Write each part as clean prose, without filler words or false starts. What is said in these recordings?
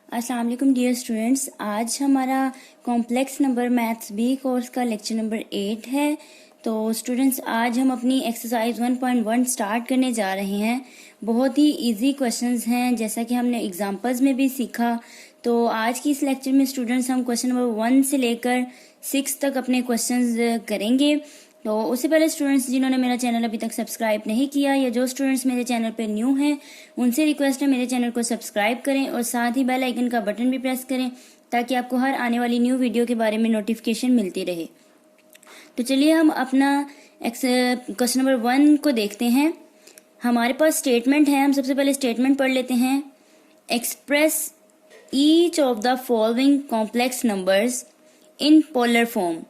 अस्सलाम वालेकुम dear students. आज हमारा complex number maths B course का लेक्चर नंबर 8 है। तो स्टूडेंट्स आज हम अपनी एक्सरसाइज 1.1 स्टार्ट करने जा रहे हैं। बहुत ही इजी क्वेश्चंस हैं, जैसा कि हमने एग्जांपल्स में भी सीखा। तो आज की इस लेक्चर में स्टूडेंट्स हम क्वेश्चन नंबर 1 से लेकर 6 तक अपने क्वेश्चंस करेंगे। तो उससे पहले स्टूडेंट्स जिन्होंने मेरा चैनल अभी तक सब्सक्राइब नहीं किया या जो स्टूडेंट्स मेरे चैनल पे न्यू हैं उनसे रिक्वेस्ट है मेरे चैनल को सब्सक्राइब करें और साथ ही बेल आइकन का बटन भी प्रेस करें ताकि आपको हर आने वाली न्यू वीडियो के बारे में नोटिफिकेशन मिलती रहे। तो चलिए हम अपना क्वेश्चन नंबर 1 को देखते हैं। हमारे पास स्टेटमेंट है, हम सबसे पहले स्टेटमेंट पढ़ लेते हैं। Express each of the following complex numbers in polar form.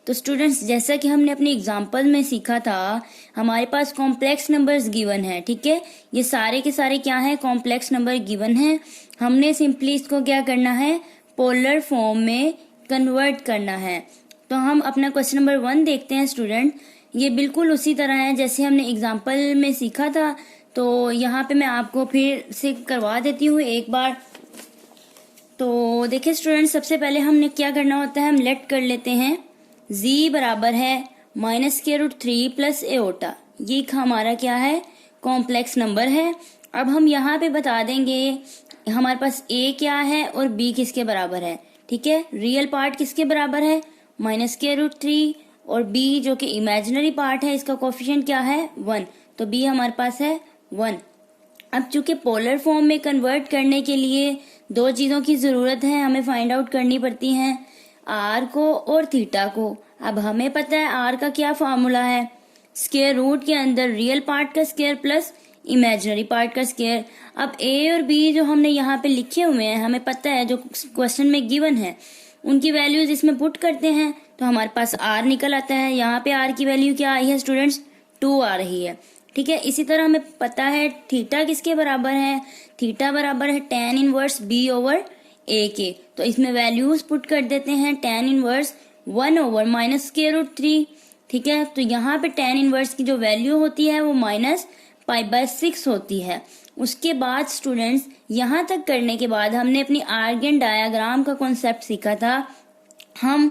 तो स्टूडेंट्स जैसा कि हमने अपने एग्जाम्पल में सीखा था, हमारे पास कॉम्प्लेक्स नंबर्स गिवन है। ठीक है, ये सारे के सारे क्या है, कॉम्प्लेक्स नंबर गिवन है। हमने सिंपली इसको क्या करना है, पोलर फॉर्म में कन्वर्ट करना है। तो हम अपना क्वेश्चन नंबर 1 देखते हैं स्टूडेंट। ये बिल्कुल उसी तरह है जैसे हमने एग्जाम्पल में सीखा था। तो यहाँ पे मैं आपको फिर से करवा देती हूँ एक बार। तो देखिए स्टूडेंट, सबसे पहले हमने क्या करना होता है, हम लेट कर लेते हैं z बराबर है -√3 प्लस एओटा। ये हमारा क्या है, कॉम्प्लेक्स नंबर है। अब हम यहाँ पे बता देंगे हमारे पास a क्या है और b किसके बराबर है। ठीक है, रियल पार्ट किसके बराबर है, -√3, और b जो कि इमेजिनरी पार्ट है इसका कोफिशिएंट क्या है, 1। तो b हमारे पास है 1। अब चूंकि पोलर फॉर्म में कन्वर्ट करने के लिए दो चीजों की जरूरत है, हमें फाइंड आउट करनी पड़ती हैं, आर को और थीटा को। अब हमें पता है आर का क्या फॉर्मूला है, स्क्वायर रूट के अंदर रियल पार्ट का स्क्वायर प्लस इमेजिनरी पार्ट का स्क्वायर। अब ए और बी जो हमने यहाँ पे लिखे हुए हैं, हमें पता है जो क्वेश्चन में गिवन है उनकी वैल्यूज इसमें पुट करते हैं तो हमारे पास आर निकल आता है। यहाँ पे आर की वैल्यू क्या आई है स्टूडेंट्स, 2 आ रही है। ठीक है, इसी तरह हमें पता है थीटा किसके बराबर है, थीटा बराबर है tan inverse b over a के। तो इसमें वैल्यूज पुट कर देते हैं, tan इनवर्स 1 ओवर -√3। ठीक है, तो यहाँ पे tan इनवर्स की जो वैल्यू होती है वो -π/6 होती है। उसके बाद स्टूडेंट्स यहाँ तक करने के बाद हमने अपनी आर्गन डायग्राम का कॉन्सेप्ट सीखा था। हम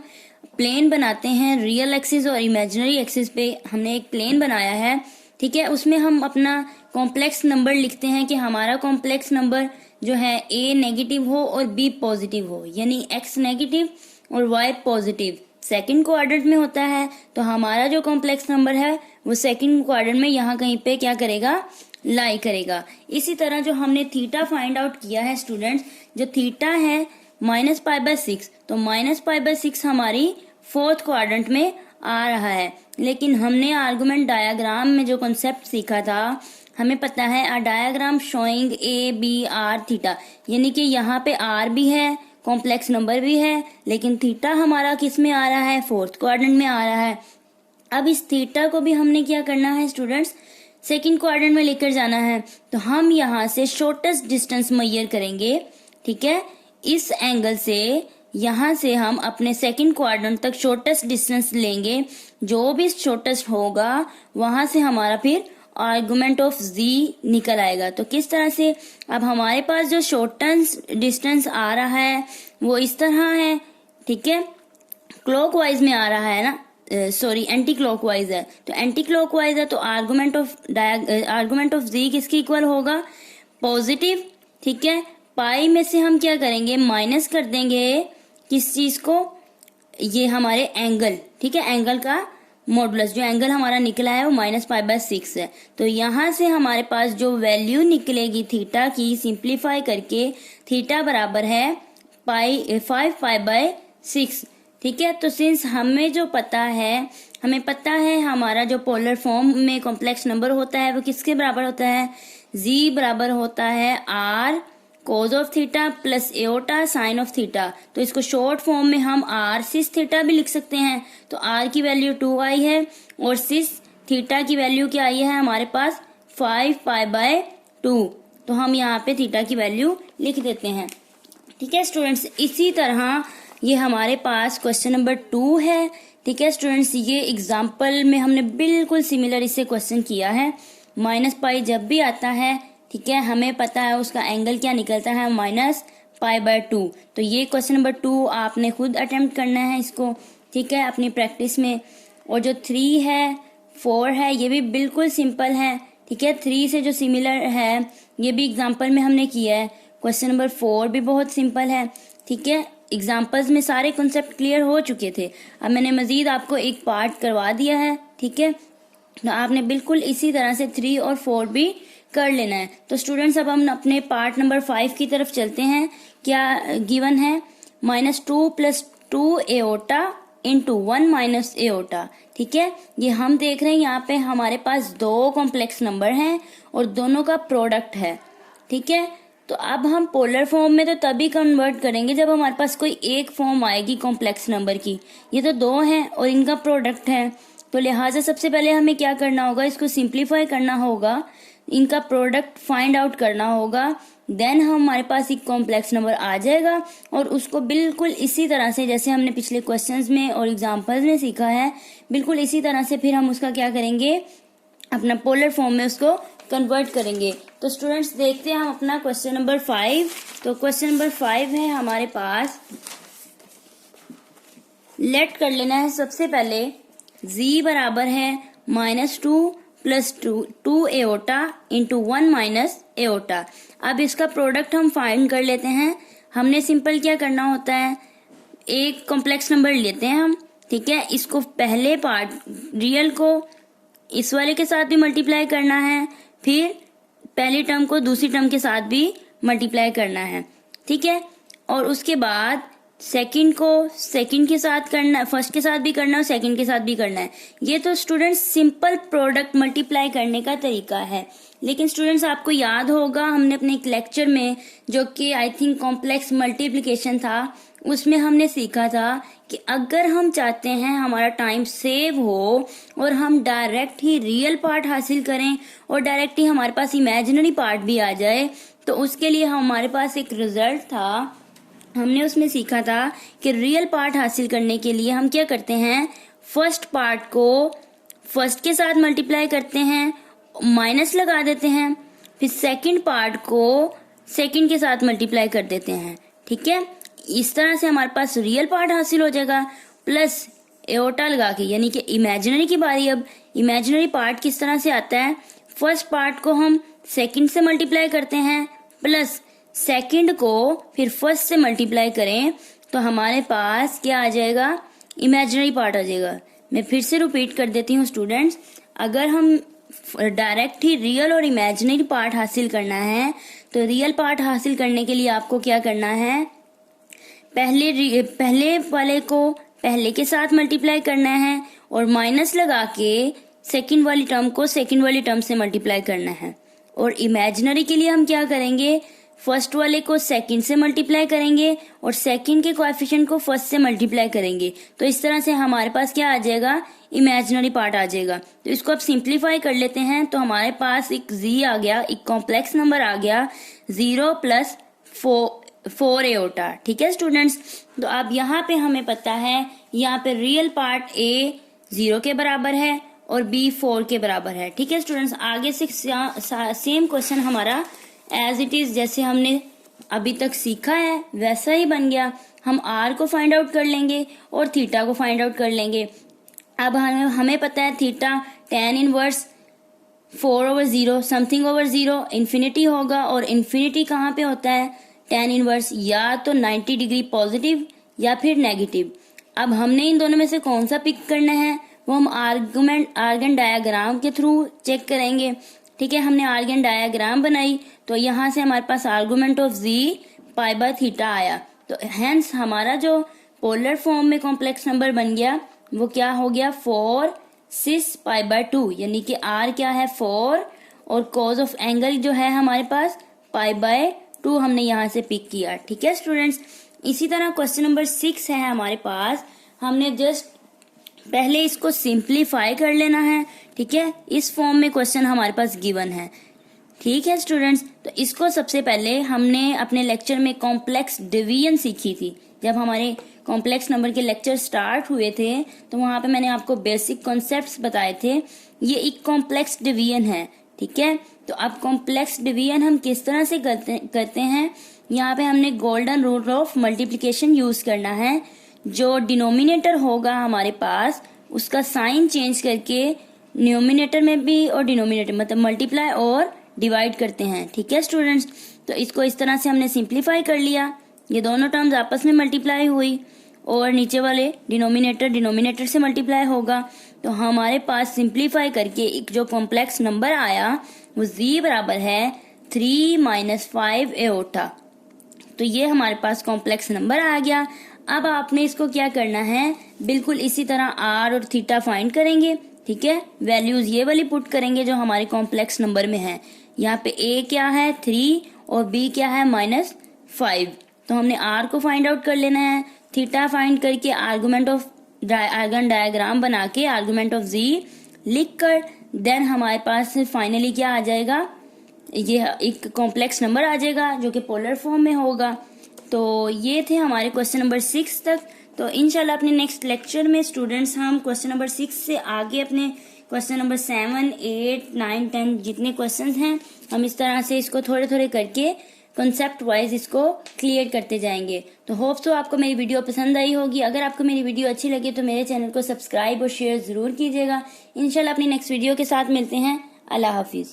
प्लेन बनाते हैं, रियल एक्सिस और इमेजिनरी एक्सिस पे हमने एक प्लेन बनाया है। ठीक है, उसमें हम अपना कॉम्प्लेक्स नंबर लिखते हैं कि हमारा कॉम्प्लेक्स नंबर जो है a नेगेटिव हो और b पॉजिटिव हो, यानी x नेगेटिव और y पॉजिटिव सेकंड क्वाड्रेंट में होता है। तो हमारा जो कॉम्प्लेक्स नंबर है वो सेकंड क्वाड्रेंट में यहाँ कहीं पे क्या करेगा, लाई करेगा। इसी तरह जो हमने थीटा फाइंड आउट किया है स्टूडेंट्स, जो थीटा है -π/6, तो -π/6 हमारी फोर्थ क्वाड्रेंट में आ रहा है। लेकिन हमने आर्गुमेंट डायग्राम में जो कॉन्सेप्ट सीखा था, हमें पता है a diagram showing A B R theta, यानी कि यहाँ पे आर भी है, कॉम्प्लेक्स नंबर भी है, लेकिन थीटा हमारा किस में आ रहा है, फोर्थ क्वाड्रेंट में आ रहा है। अब इस थीटा को भी हमने क्या करना है स्टूडेंट्स, सेकंड क्वाड्रेंट में लेकर जाना है। तो हम यहाँ से शॉर्टेस्ट डिस्टेंस मेजर करेंगे। ठीक है, इस एंगल से यहाँ से हम अपने सेकंड क्वाड्रेंट तक शॉर्टेस्ट डिस्टेंस लेंगे। जो भी शॉर्टेस्ट होगा वहां से हमारा फिर आर्गुमेंट ऑफ z निकल आएगा। तो किस तरह से, अब हमारे पास जो शॉर्टेस्ट डिस्टेंस आ रहा है वो इस तरह है। ठीक है, क्लॉकवाइज में आ रहा है ना, सॉरी एंटी क्लॉकवाइज है। तो एंटी क्लॉकवाइज है तो आर्गुमेंट ऑफ z किसके इक्वल होगा, पॉजिटिव। ठीक है, पाई में से हम क्या करेंगे, माइनस कर देंगे किस चीज को, ये हमारे एंगल। ठीक है, एंगल का मॉडुलस, जो एंगल हमारा निकला है वो -π/6 है। तो यहाँ से हमारे पास जो वैल्यू निकलेगी थीटा की, सिंप्लीफाई करके थीटा बराबर है 5π/6। ठीक है, तो सिंस हमें जो पता है, हमें पता है हमारा जो पोलर फॉर्म में कॉम्प्लेक्स नंबर होता है वो किसके बराबर होता है, z बराबर होता है r cos of theta plus iota sine of theta. तो इसको शॉर्ट फॉर्म में हम r सिस थीटा भी लिख सकते हैं। तो r की वैल्यू 2 आई है और सिस थीटा की वैल्यू क्या आई है हमारे पास, 5π/2। तो हम यहाँ पे थीटा की वैल्यू लिख देते हैं। ठीक है स्टूडेंट्स, इसी तरह ये हमारे पास क्वेश्चन नंबर 2 है। ठीक है स्टूडेंट्स, ये एग्जाम्पल में हमने बिल्कुल सिमिलर इससे क्वेश्चन किया है। -π जब भी आता है, ठीक है, हमें पता है उसका एंगल क्या निकलता है, π/2। तो ये क्वेश्चन नंबर 2 आपने खुद अटेम्प्ट करना है इसको, ठीक है, अपनी प्रैक्टिस में। और जो 3 है 4 है ये भी बिल्कुल सिंपल है, ठीक है, 3 से जो सिमिलर है ये भी एग्जाम्पल में हमने किया है। क्वेश्चन नंबर 4 भी बहुत सिंपल है, ठीक है, एग्जाम्पल्स में सारे कॉन्सेप्ट क्लियर हो चुके थे। अब मैंने मजीद आपको एक पार्ट करवा दिया है, ठीक है, तो आपने बिल्कुल इसी तरह से 3 और 4 भी कर लेना है। तो स्टूडेंट्स अब हम अपने पार्ट नंबर 5 की तरफ चलते हैं। क्या गिवन है? -2 + 2 एओटा इंटू 1 - एओटा, ठीक है, ये हम देख रहे हैं यहाँ पे हमारे पास दो कॉम्प्लेक्स नंबर हैं और दोनों का प्रोडक्ट है, ठीक है। तो अब हम पोलर फॉर्म में तो तभी कन्वर्ट करेंगे जब हमारे पास कोई एक फॉर्म आएगी कॉम्प्लेक्स नंबर की। ये तो दो हैं और इनका प्रोडक्ट है, तो लिहाजा सबसे पहले हमें क्या करना होगा, इसको सिंप्लीफाई करना होगा, इनका प्रोडक्ट फाइंड आउट करना होगा, देन हमारे पास एक कॉम्प्लेक्स नंबर आ जाएगा और उसको बिल्कुल इसी तरह से जैसे हमने पिछले क्वेश्चंस में और एग्जांपल्स में सीखा है, बिल्कुल इसी तरह से फिर हम उसका क्या करेंगे, अपना पोलर फॉर्म में उसको कन्वर्ट करेंगे। तो स्टूडेंट्स देखते हैं हम अपना क्वेश्चन नंबर 5। तो क्वेश्चन नंबर 5 है हमारे पास, लेट कर लेना है सबसे पहले z बराबर है -2 + 2 एओटा इंटू 1 - एओटा। अब इसका प्रोडक्ट हम फाइंड कर लेते हैं। हमने सिंपल क्या करना होता है, एक कॉम्प्लेक्स नंबर लेते हैं हम, ठीक है, इसको पहले पार्ट रियल को इस वाले के साथ भी मल्टीप्लाई करना है, फिर पहली टर्म को दूसरी टर्म के साथ भी मल्टीप्लाई करना है, ठीक है, और उसके बाद सेकंड को सेकंड के साथ करना, फर्स्ट के साथ भी करना है और सेकंड के साथ भी करना है। ये तो स्टूडेंट्स सिंपल प्रोडक्ट मल्टीप्लाई करने का तरीका है। लेकिन स्टूडेंट्स आपको याद होगा हमने अपने एक लेक्चर में, जो कि आई थिंक कॉम्प्लेक्स मल्टीप्लिकेशन था, उसमें हमने सीखा था कि अगर हम चाहते हैं हमारा टाइम सेव हो और हम डायरेक्ट ही रियल पार्ट हासिल करें और डायरेक्ट ही हमारे पास इमेजिनरी पार्ट भी आ जाए, तो उसके लिए हमारे पास एक रिजल्ट था। हमने उसमें सीखा था कि रियल पार्ट हासिल करने के लिए हम क्या करते हैं, फर्स्ट पार्ट को फर्स्ट के साथ मल्टीप्लाई करते हैं, माइनस लगा देते हैं, फिर सेकंड पार्ट को सेकंड के साथ मल्टीप्लाई कर देते हैं, ठीक है। इस तरह से हमारे पास रियल पार्ट हासिल हो जाएगा, प्लस एओटा लगा के, यानी कि इमेजिनरी की बारी। अब इमेजिनरी पार्ट किस तरह से आता है, फर्स्ट पार्ट को हम सेकंड से मल्टीप्लाई करते हैं, प्लस सेकंड को फिर फर्स्ट से मल्टीप्लाई करें तो हमारे पास क्या आ जाएगा, इमेजिनरी पार्ट आ जाएगा। मैं फिर से रिपीट कर देती हूँ स्टूडेंट्स, अगर हम डायरेक्ट ही रियल और इमेजिनरी पार्ट हासिल करना है तो रियल पार्ट हासिल करने के लिए आपको क्या करना है, पहले वाले को पहले के साथ मल्टीप्लाई करना है और माइनस लगा के सेकंड वाली टर्म को सेकंड वाली टर्म से मल्टीप्लाई करना है। और इमेजिनरी के लिए हम क्या करेंगे, फर्स्ट वाले को सेकंड से मल्टीप्लाई करेंगे और सेकंड के कोएफिशिएंट को फर्स्ट से मल्टीप्लाई करेंगे। तो इस तरह से हमारे पास क्या आ जाएगा, इमेजिनरी पार्ट आ जाएगा। तो इसको अब सिंप्लीफाई कर लेते हैं, तो हमारे पास एक z आ गया, एक कॉम्प्लेक्स नंबर आ गया 0 + 4 एओटा, ठीक है स्टूडेंट्स। तो अब यहाँ पे हमें पता है, यहाँ पे रियल पार्ट a 0 के बराबर है और b 4 के बराबर है, ठीक है स्टूडेंट्स। आगे से सेम क्वेश्चन हमारा एज इट इज जैसे हमने अभी तक सीखा है वैसा ही बन गया। हम r को फाइंड आउट कर लेंगे और थीटा को फाइंड आउट कर लेंगे। अब हमें पता है theta tan inverse 4/0 something over 0 infinity होगा, और इन्फिनिटी कहाँ पे होता है, tan इनवर्स या तो 90 डिग्री पॉजिटिव या फिर नेगेटिव। अब हमने इन दोनों में से कौन सा पिक करना है वो हम आर्गन डायग्राम के थ्रू चेक करेंगे, ठीक है। हमने आर्गन डायग्राम बनाई तो यहाँ से हमारे पास आर्गुमेंट ऑफ z π/θ आया, तो हेंस हमारा जो पोलर फॉर्म में कॉम्प्लेक्स नंबर बन गया वो क्या हो गया 4 6 π/2, यानी कि r क्या है 4 और कॉज ऑफ एंगल जो है हमारे पास π/2 हमने यहाँ से पिक किया, ठीक है स्टूडेंट्स। इसी तरह क्वेश्चन नंबर 6 है हमारे पास, हमने जस्ट पहले इसको सिंप्लीफाई कर लेना है, ठीक है। इस फॉर्म में क्वेश्चन हमारे पास गिवन है, ठीक है स्टूडेंट्स। तो इसको सबसे पहले हमने अपने लेक्चर में कॉम्प्लेक्स डिवीजन सीखी थी। जब हमारे कॉम्प्लेक्स नंबर के लेक्चर स्टार्ट हुए थे तो वहां पे मैंने आपको बेसिक कॉन्सेप्ट्स बताए थे। ये एक कॉम्प्लेक्स डिवीजन है, ठीक है। तो अब कॉम्प्लेक्स डिवीजन हम किस तरह से करते हैं यहाँ पे हमने golden rule of multiplication use करना है। जो डिनोमिनेटर होगा हमारे पास उसका साइन चेंज करके न्यूमिनेटर में भी और डिनोमिनेटर मतलब मल्टीप्लाई और डिवाइड करते हैं। ठीक है स्टूडेंट्स, तो इसको इस तरह से हमने सिंप्लीफाई कर लिया। ये दोनों टर्म्स आपस में मल्टीप्लाई हुई और नीचे वाले डिनोमिनेटर से मल्टीप्लाई होगा। तो हमारे पास सिंप्लीफाई करके एक जो कॉम्प्लेक्स नंबर आया वो z बराबर है 3 - 5 एओटा। तो ये हमारे पास कॉम्प्लेक्स नंबर आ गया। अब आपने इसको क्या करना है, बिल्कुल इसी तरह r और थीटा फाइंड करेंगे। ठीक है, वैल्यूज ये वाली पुट करेंगे जो हमारे कॉम्प्लेक्स नंबर में है। यहाँ पे a क्या है 3 और b क्या है -5। तो हमने r को फाइंड आउट कर लेना है। थीटा फाइंड करके आर्गन डायग्राम बना के आर्गुमेंट ऑफ z लिख कर देन हमारे पास फाइनली क्या आ जाएगा, ये एक कॉम्प्लेक्स नंबर आ जाएगा जो कि पोलर फॉर्म में होगा। तो ये थे हमारे क्वेश्चन नंबर 6 तक। तो इंशाल्लाह अपने नेक्स्ट लेक्चर में स्टूडेंट्स हम क्वेश्चन नंबर 6 से आगे अपने क्वेश्चन नंबर 7, 8, 9, 10 जितने क्वेश्चंस हैं हम इस तरह से इसको थोड़े थोड़े करके कॉन्सेप्ट वाइज इसको क्लियर करते जाएंगे। तो होप सो आपको मेरी वीडियो पसंद आई होगी। अगर आपको मेरी वीडियो अच्छी लगे तो मेरे चैनल को सब्सक्राइब और शेयर जरूर कीजिएगा। इंशाल्लाह अपनी नेक्स्ट वीडियो के साथ मिलते हैं। अल्लाह हाफिज।